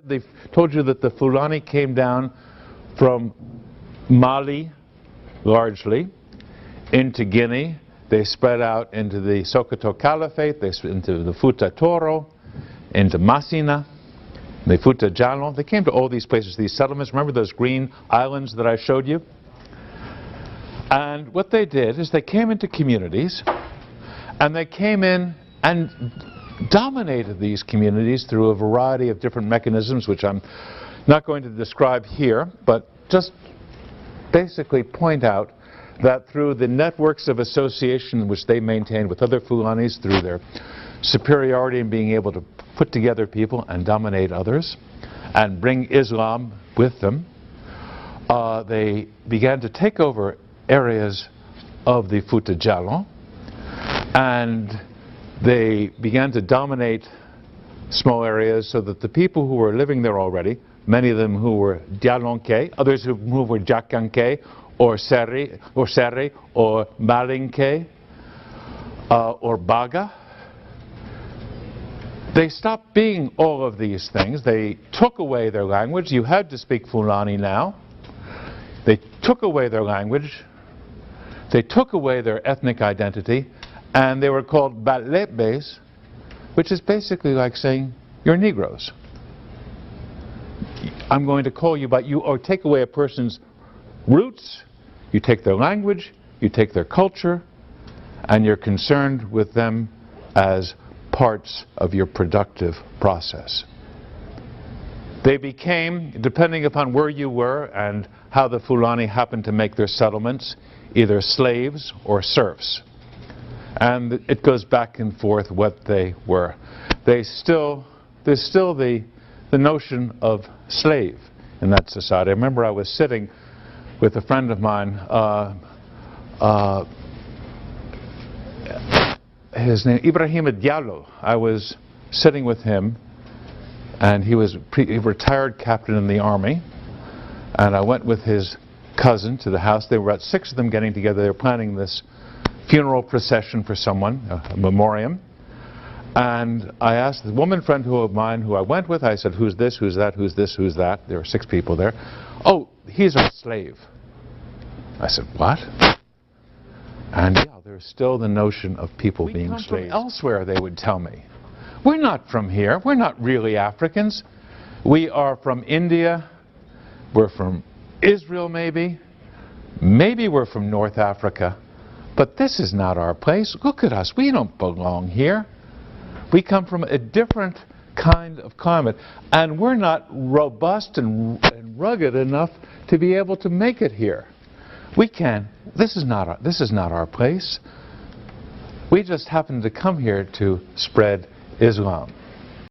They've told you that the Fulani came down from Mali, largely, into Guinea. They spread out into the Sokoto Caliphate, into the Futa Toro, into Masina, the Futa Jalon. They came to all these places, these settlements. Remember those green islands that I showed you? And what they did is they came into communities, and they came in and dominated these communities through a variety of different mechanisms, which I'm not going to describe here, but just basically point out that through the networks of association which they maintained with other Fulanis, through their superiority in being able to put together people and dominate others and bring Islam with them, they began to take over areas of the Futa Jalon, and they began to dominate small areas so that the people who were living there already, many of them who were Dialonke, others who were Jakanke, or Seri, or Malinke, or Baga, they stopped being all of these things. They took away their language. You had to speak Fulani now. They took away their language. They took away their ethnic identity. And they were called Balebes, which is basically like saying, you're Negroes. I'm going to call you by you, or take away a person's roots, you take their language, you take their culture, and you're concerned with them as parts of your productive process. They became, depending upon where you were and how the Fulani happened to make their settlements, either slaves or serfs. And it goes back and forth what they were. There's still the notion of slave in that society. I remember I was sitting with a friend of mine, his name Ibrahim Diallo. I was sitting with him, and he was a retired captain in the army, and I went with his cousin to the house. There were about 6 of them getting together. They were planning this funeral procession for someone, a memoriam, and I asked the woman friend of mine who I went with, I said, who's this, who's that, who's this, who's that? There were 6 people there. Oh, he's our slave. I said, what? And yeah, there's still the notion of people being slaves. From elsewhere, they would tell me. We're not from here. We're not really Africans. We are from India. We're from Israel, maybe. Maybe we're from North Africa. But this is not our place. Look at us. We don't belong here. We come from a different kind of climate. And we're not robust and rugged enough to be able to make it here. We can't. This is not our place. We just happen to come here to spread Islam.